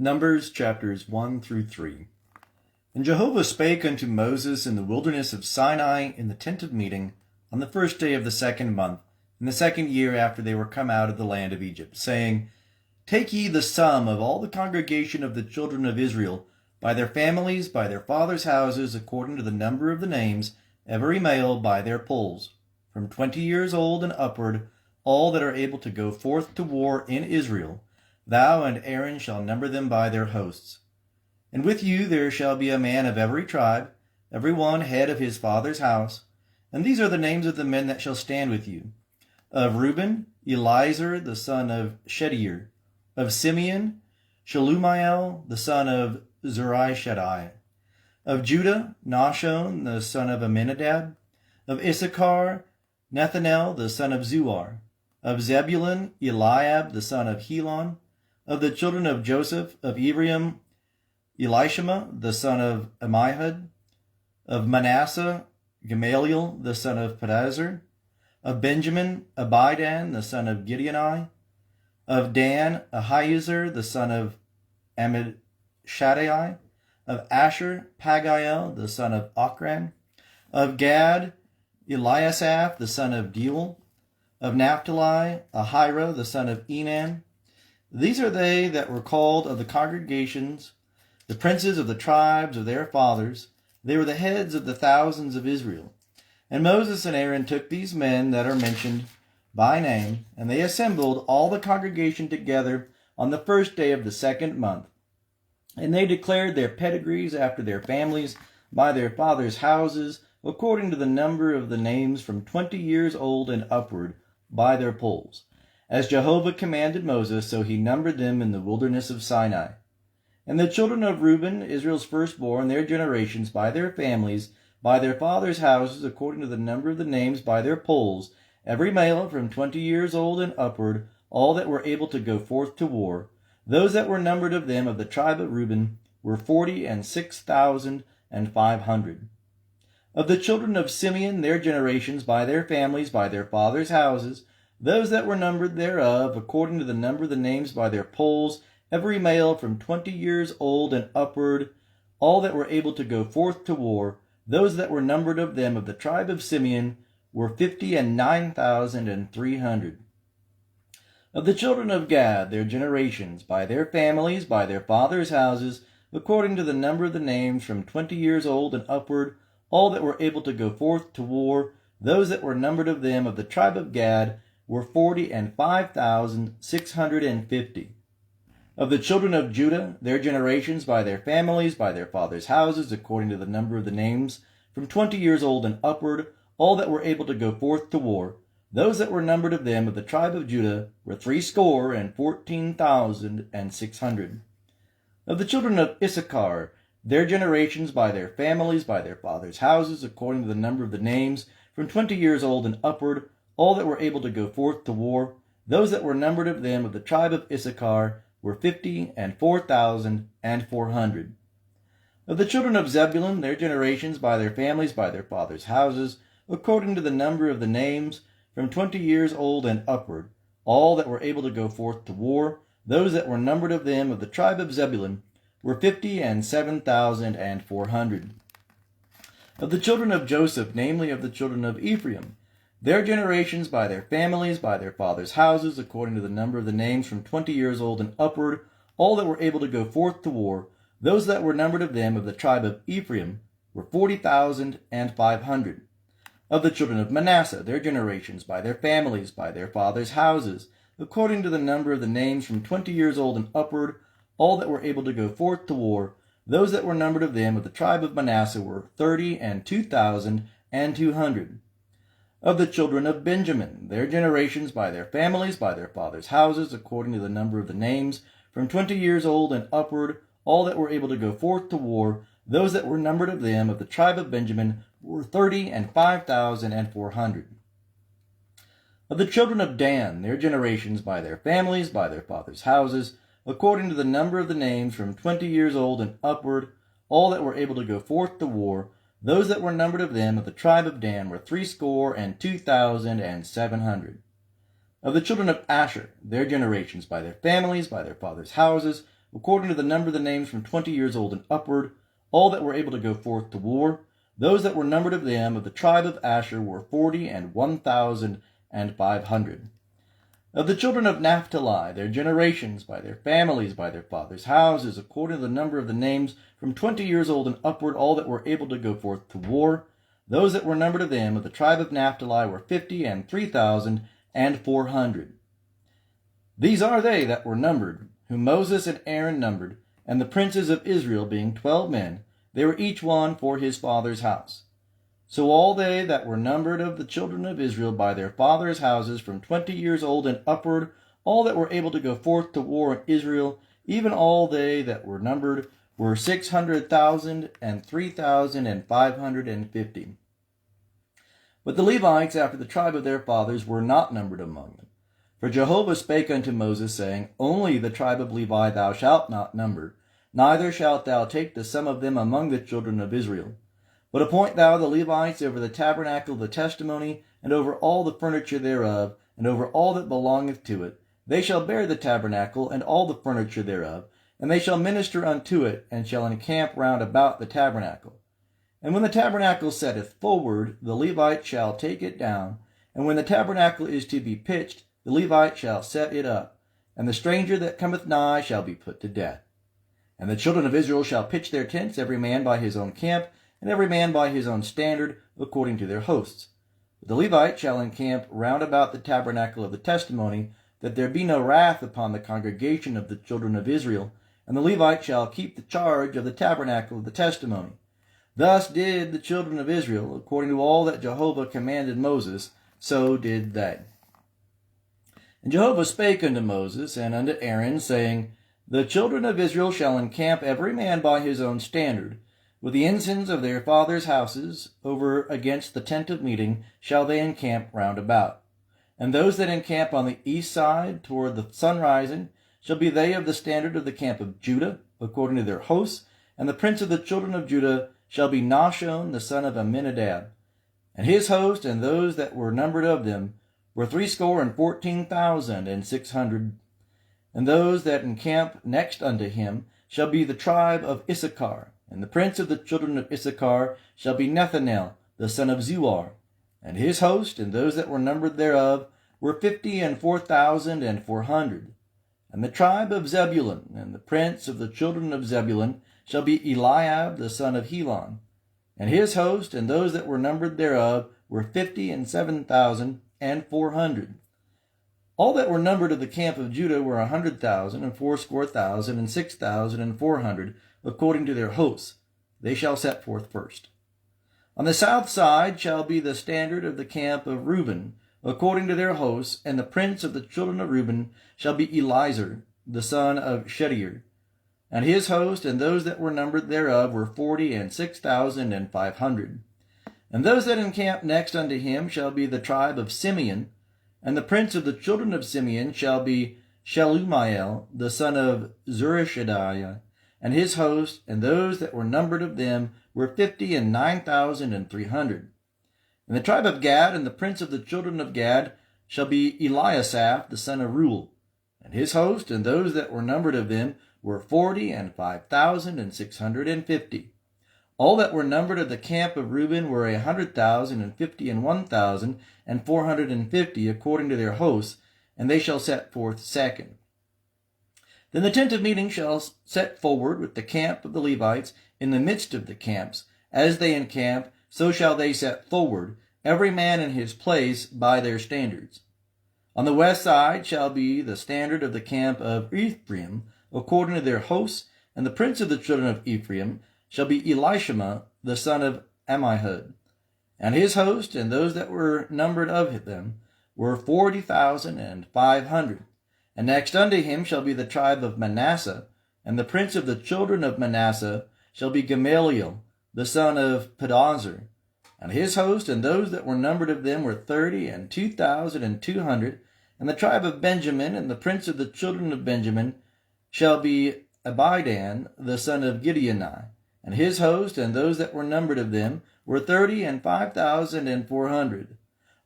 Numbers chapters 1 through 3. And Jehovah spake unto Moses in the wilderness of Sinai in the tent of meeting on the first day of the 2nd month, in the 2nd year after they were come out of the land of Egypt, saying, Take ye the sum of all the congregation of the children of Israel, by their families, by their fathers' houses, according to the number of the names, every male by their polls, from 20 years old and upward, all that are able to go forth to war in Israel. Thou and Aaron shall number them by their hosts. And with you there shall be a man of every tribe, every one head of his father's house. And these are the names of the men that shall stand with you. Of Reuben, Elizur the son of Shedeur. Of Simeon, Shelumiel the son of Zurishaddai. Of Judah, Nahshon the son of Amminadab. Of Issachar, Nethanel the son of Zuar. Of Zebulun, Eliab the son of Helon. Of the children of Joseph, of Ephraim, Elishama the son of Ammihud. Of Manasseh, Gamaliel the son of Pedazur. Of Benjamin, Abidan the son of Gideoni. Of Dan, Ahiezer the son of Ammishaddai. Of Asher, Pagiel the son of Ochran. Of Gad, Eliasaph the son of Deuel. Of Naphtali, Ahira the son of Enan. These are they that were called of the congregations, the princes of the tribes of their fathers. They were the heads of the thousands of Israel. And Moses and Aaron took these men that are mentioned by name, and they assembled all the congregation together on the first day of the 2nd month. And they declared their pedigrees after their families by their fathers' houses, according to the number of the names from 20 years old and upward, by their polls. As Jehovah commanded Moses, so he numbered them in the wilderness of Sinai. And the children of Reuben, Israel's firstborn, their generations, by their families, by their fathers' houses, according to the number of the names by their polls, every male from 20 years old and upward, all that were able to go forth to war. Those that were numbered of them of the tribe of Reuben were 46,500. Of the children of Simeon, their generations, by their families, by their fathers' houses, those that were numbered thereof, according to the number of the names by their polls, every male from 20 years old and upward, all that were able to go forth to war, those that were numbered of them of the tribe of Simeon were 59,300. Of the children of Gad, their generations, by their families, by their fathers' houses, according to the number of the names from 20 years old and upward, all that were able to go forth to war, those that were numbered of them of the tribe of Gad were 45,650. Of the children of Judah, their generations, by their families, by their fathers' houses, according to the number of the names, from 20 years old and upward, all that were able to go forth to war, those that were numbered of them of the tribe of Judah were 14,600. Of the children of Issachar, their generations, by their families, by their fathers' houses, according to the number of the names, from 20 years old and upward, all that were able to go forth to war, those that were numbered of them of the tribe of Issachar were 54,400. Of the children of Zebulun, their generations, by their families, by their fathers' houses, according to the number of the names, from 20 years old and upward, all that were able to go forth to war, those that were numbered of them of the tribe of Zebulun were 57,400. Of the children of Joseph, namely of the children of Ephraim, their generations, by their families, by their fathers' houses, according to the number of the names from 20 years old and upward, all that were able to go forth to war, those that were numbered of them of the tribe of Ephraim were 40,500. Of the children of Manasseh, their generations, by their families, by their fathers' houses, according to the number of the names from 20 years old and upward, all that were able to go forth to war, those that were numbered of them of the tribe of Manasseh were 32,200. Of the children of Benjamin, their generations, by their families, by their fathers' houses, according to the number of the names, from 20 years old and upward, all that were able to go forth to war, those that were numbered of them of the tribe of Benjamin were 35,400. Of the children of Dan, their generations, by their families, by their fathers' houses, according to the number of the names, from 20 years old and upward, all that were able to go forth to war, those that were numbered of them of the tribe of Dan were 62,700. Of the children of Asher, their generations, by their families, by their fathers' houses, according to the number of the names from 20 years old and upward, all that were able to go forth to war. Those that were numbered of them of the tribe of Asher were 40,001,500. Of the children of Naphtali, their generations, by their families, by their fathers' houses, according to the number of the names from 20 years old and upward, all that were able to go forth to war. Those that were numbered of them of the tribe of Naphtali were 50,003,400. These are they that were numbered, whom Moses and Aaron numbered, and the princes of Israel, being 12 men, they were each one for his father's house. So all they that were numbered of the children of Israel by their fathers' houses from 20 years old and upward, all that were able to go forth to war in Israel, even all they that were numbered, were 600,003,550. But the Levites, after the tribe of their fathers, were not numbered among them. For Jehovah spake unto Moses, saying, Only the tribe of Levi thou shalt not number, neither shalt thou take the sum of them among the children of Israel. But appoint thou the Levites over the tabernacle of the testimony, and over all the furniture thereof, and over all that belongeth to it. They shall bear the tabernacle, and all the furniture thereof, and they shall minister unto it, and shall encamp round about the tabernacle. And when the tabernacle setteth forward, the Levite shall take it down, and when the tabernacle is to be pitched, the Levite shall set it up, and the stranger that cometh nigh shall be put to death. And the children of Israel shall pitch their tents, every man by his own camp, and every man by his own standard, according to their hosts. But the Levite shall encamp round about the tabernacle of the testimony, that there be no wrath upon the congregation of the children of Israel, and the Levite shall keep the charge of the tabernacle of the testimony. Thus did the children of Israel, according to all that Jehovah commanded Moses, so did they. And Jehovah spake unto Moses and unto Aaron, saying, The children of Israel shall encamp every man by his own standard. With the ensigns of their fathers' houses, over against the tent of meeting, shall they encamp round about. And those that encamp on the east side toward the sun rising shall be they of the standard of the camp of Judah, according to their hosts, and the prince of the children of Judah shall be Nahshon the son of Amminadab. And his host, and those that were numbered of them, were 614,600. And those that encamp next unto him shall be the tribe of Issachar. And the prince of the children of Issachar shall be Nethanel, the son of Zuar. And his host, and those that were numbered thereof, were 54,400. And the tribe of Zebulun, and the prince of the children of Zebulun, shall be Eliab, the son of Helon. And his host, and those that were numbered thereof, were 57,400. All that were numbered of the camp of Judah were 100,000, and 80,000, and 6,400, according to their hosts. They shall set forth first. On the south side shall be the standard of the camp of Reuben, according to their hosts, and the prince of the children of Reuben shall be Elizur, the son of Shedeur. And his host, and those that were numbered thereof, were 46,500. And those that encamp next unto him shall be the tribe of Simeon, and the prince of the children of Simeon shall be Shelumiel, the son of Zurishaddai. And his host, and those that were numbered of them, were 59,300. And the tribe of Gad, and the prince of the children of Gad, shall be Eliasaph, the son of Reuel. And his host, and those that were numbered of them, were 45,650. All that were numbered of the camp of Reuben were 151,450, according to their hosts, and they shall set forth second. Then the tent of meeting shall set forward with the camp of the Levites in the midst of the camps. As they encamp, so shall they set forward, every man in his place by their standards. On the west side shall be the standard of the camp of Ephraim, according to their hosts, and the prince of the children of Ephraim shall be Elishama, the son of Ammihud. And his host, and those that were numbered of them, were 40,500. And next unto him shall be the tribe of Manasseh, and the prince of the children of Manasseh shall be Gamaliel, the son of Pedazur. And his host, and those that were numbered of them, were 32,200. And the tribe of Benjamin, and the prince of the children of Benjamin, shall be Abidan, the son of Gideoni. And his host, and those that were numbered of them, were 35,400.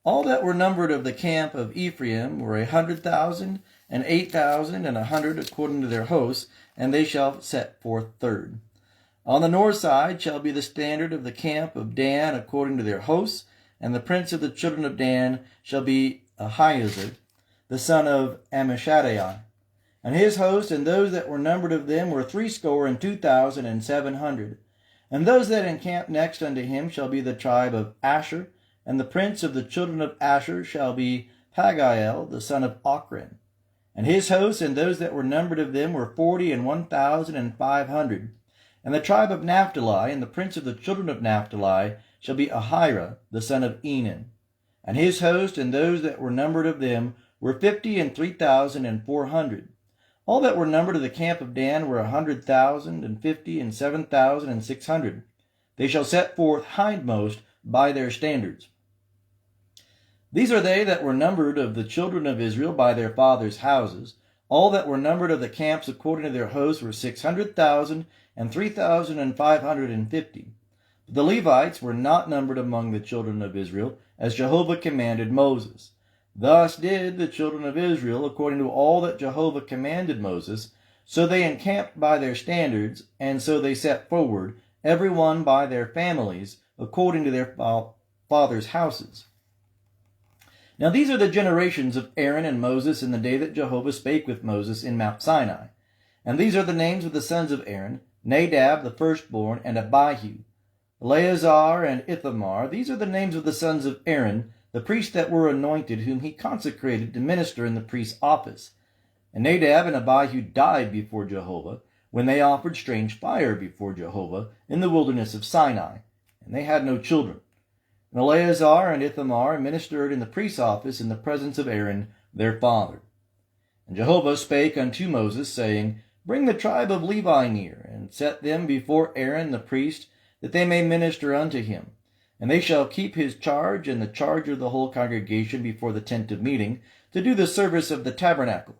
All that were numbered of the camp of Ephraim were 100,000, and 8,100 according to their hosts, and they shall set forth third. On the north side shall be the standard of the camp of Dan according to their hosts, and the prince of the children of Dan shall be Ahiezer, the son of Ammishaddai. And his host and those that were numbered of them were 62,700. And those that encamped next unto him shall be the tribe of Asher, and the prince of the children of Asher shall be Pagiel, the son of Ochran. And his hosts and those that were numbered of them were 41,500. And the tribe of Naphtali, and the prince of the children of Naphtali shall be Ahira, the son of Enan. And his host and those that were numbered of them were 53,400. All that were numbered of the camp of Dan were 100,050 and 7,600. They shall set forth hindmost by their standards. These are they that were numbered of the children of Israel by their fathers' houses. All that were numbered of the camps according to their hosts were 600,000 and 3,550. But the Levites were not numbered among the children of Israel, as Jehovah commanded Moses. Thus did the children of Israel, according to all that Jehovah commanded Moses, so they encamped by their standards, and so they set forward, every one by their families, according to their fathers' houses. Now these are the generations of Aaron and Moses in the day that Jehovah spake with Moses in Mount Sinai. And these are the names of the sons of Aaron, Nadab the firstborn, and Abihu. Eleazar and Ithamar, these are the names of the sons of Aaron, the priests that were anointed, whom he consecrated to minister in the priest's office. And Nadab and Abihu died before Jehovah, when they offered strange fire before Jehovah in the wilderness of Sinai, and they had no children. And Eleazar and Ithamar ministered in the priest's office in the presence of Aaron their father. And Jehovah spake unto Moses, saying, Bring the tribe of Levi near, and set them before Aaron the priest, that they may minister unto him. And they shall keep his charge and the charge of the whole congregation before the tent of meeting, to do the service of the tabernacle.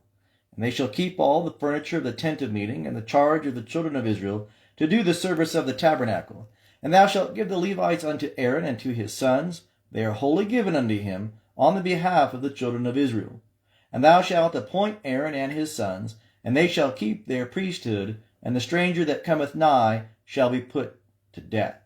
And they shall keep all the furniture of the tent of meeting, and the charge of the children of Israel, to do the service of the tabernacle. And thou shalt give the Levites unto Aaron and to his sons, they are wholly given unto him, on the behalf of the children of Israel. And thou shalt appoint Aaron and his sons, and they shall keep their priesthood, and the stranger that cometh nigh shall be put to death.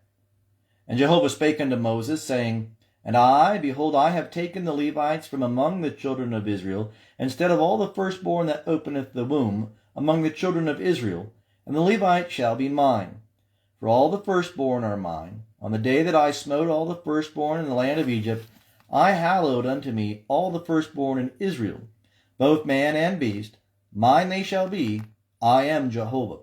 And Jehovah spake unto Moses, saying, And I, behold, I have taken the Levites from among the children of Israel, instead of all the firstborn that openeth the womb, among the children of Israel, and the Levites shall be mine. For all the firstborn are mine. On the day that I smote all the firstborn in the land of Egypt, I hallowed unto me all the firstborn in Israel, both man and beast. Mine they shall be. I am Jehovah.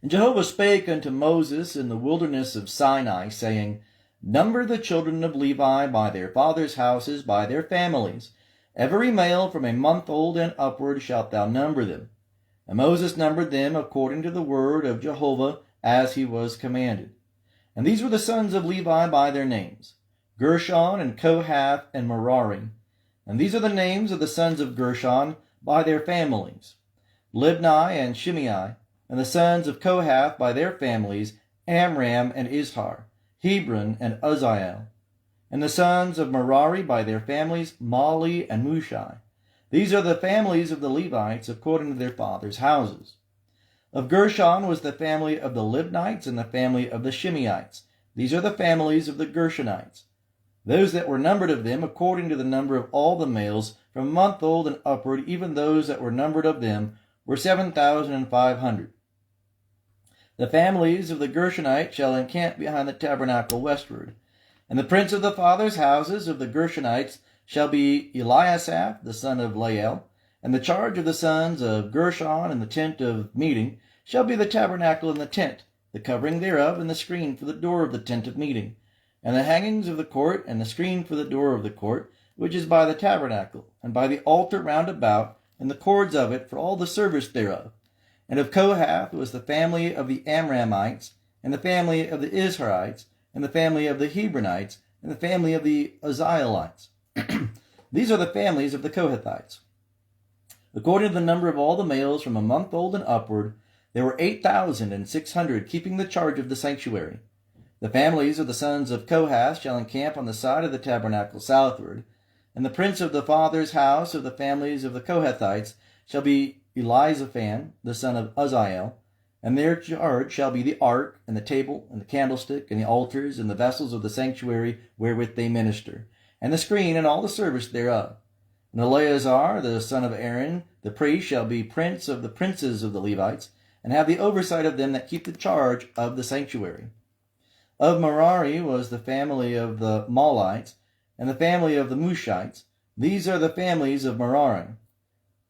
And Jehovah spake unto Moses in the wilderness of Sinai, saying, Number the children of Levi by their fathers' houses, by their families. Every male from a month old and upward shalt thou number them. And Moses numbered them according to the word of Jehovah, as he was commanded. And these were the sons of Levi by their names, Gershon and Kohath and Merari. And these are the names of the sons of Gershon by their families, Libni and Shimei. And the sons of Kohath by their families, Amram and Izhar, Hebron and Uzziel. And the sons of Merari by their families, Mali and Mushai. These are the families of the Levites according to their fathers' houses. Of Gershon was the family of the Libnites and the family of the Shimeites. These are the families of the Gershonites. Those that were numbered of them according to the number of all the males from a month old and upward, even those that were numbered of them, were 7,500. The families of the Gershonites shall encamp behind the tabernacle westward. And the prince of the fathers' houses of the Gershonites shall be Eliasaph, the son of Lael. And the charge of the sons of Gershon in the tent of meeting shall be the tabernacle and the tent, the covering thereof, and the screen for the door of the tent of meeting, and the hangings of the court, and the screen for the door of the court, which is by the tabernacle, and by the altar round about, and the cords of it for all the service thereof. And of Kohath was the family of the Amramites, and the family of the Izharites, and the family of the Hebronites, and the family of the Uzzielites. These are the families of the Kohathites. According to the number of all the males from a month old and upward, there were 8,600 keeping the charge of the sanctuary. The families of the sons of Kohath shall encamp on the side of the tabernacle southward. And the prince of the father's house of the families of the Kohathites shall be Elizaphan, the son of Uzziel, and their charge shall be the ark, and the table, and the candlestick, and the altars, and the vessels of the sanctuary wherewith they minister, and the screen, and all the service thereof. And Eleazar, the son of Aaron, the priest, shall be prince of the princes of the Levites, and have the oversight of them that keep the charge of the sanctuary. Of Merari was the family of the Malites, and the family of the Mushites. These are the families of Merari.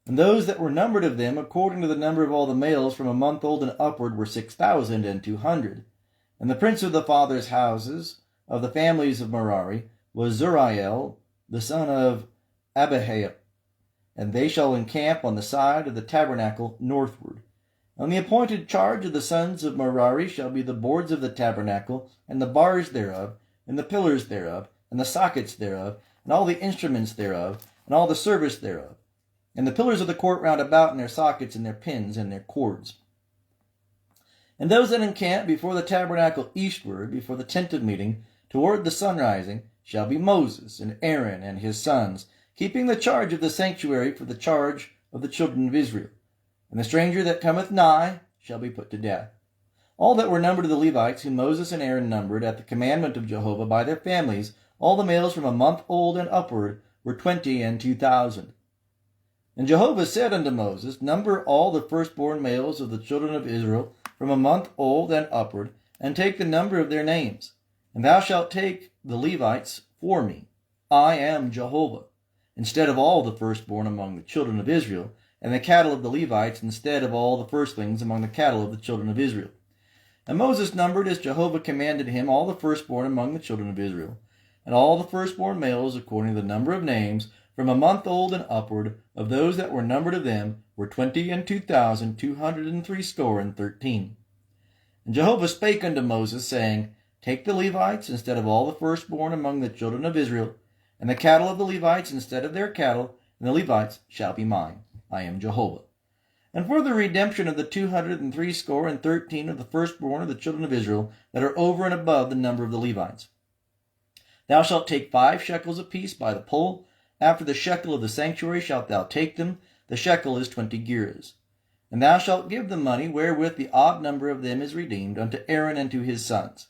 And those that were numbered of them, according to the number of all the males from a month old and upward, were 6,200. And the prince of the fathers' houses of the families of Merari was Zuriel, the son of Abihail. And they shall encamp on the side of the tabernacle northward. On the appointed charge of the sons of Merari shall be the boards of the tabernacle, and the bars thereof, and the pillars thereof, and the sockets thereof, and all the instruments thereof, and all the service thereof, and the pillars of the court round about, and their sockets, and their pins, and their cords. And those that encamp before the tabernacle eastward, before the tent of meeting, toward the sunrising, shall be Moses, and Aaron, and his sons, keeping the charge of the sanctuary for the charge of the children of Israel. And the stranger that cometh nigh shall be put to death. All that were numbered of the Levites, whom Moses and Aaron numbered at the commandment of Jehovah by their families, all the males from a month old and upward, were 22,000. And Jehovah said unto Moses, Number all the firstborn males of the children of Israel from a month old and upward, and take the number of their names. And thou shalt take the Levites for me. I am Jehovah, instead of all the firstborn among the children of Israel, and the cattle of the Levites instead of all the firstlings among the cattle of the children of Israel. And Moses numbered as Jehovah commanded him all the firstborn among the children of Israel, and all the firstborn males according to the number of names, from a month old and upward, of those that were numbered of them, were 22,213. And Jehovah spake unto Moses, saying, Take the Levites instead of all the firstborn among the children of Israel, and the cattle of the Levites instead of their cattle, and the Levites shall be mine. I am Jehovah. And for the redemption of the 213 of the firstborn of the children of Israel that are over and above the number of the Levites, thou shalt take 5 shekels apiece by the poll. After the shekel of the sanctuary shalt thou take them. The shekel is 20 gerahs. And thou shalt give the money wherewith the odd number of them is redeemed unto Aaron and to his sons.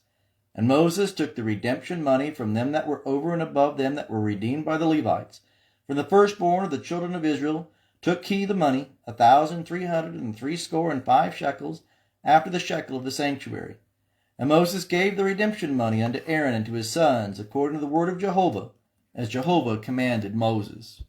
And Moses took the redemption money from them that were over and above them that were redeemed by the Levites. From the firstborn of the children of Israel took he the money, 1,365 shekels, after the shekel of the sanctuary. And Moses gave the redemption money unto Aaron and to his sons, according to the word of Jehovah, as Jehovah commanded Moses.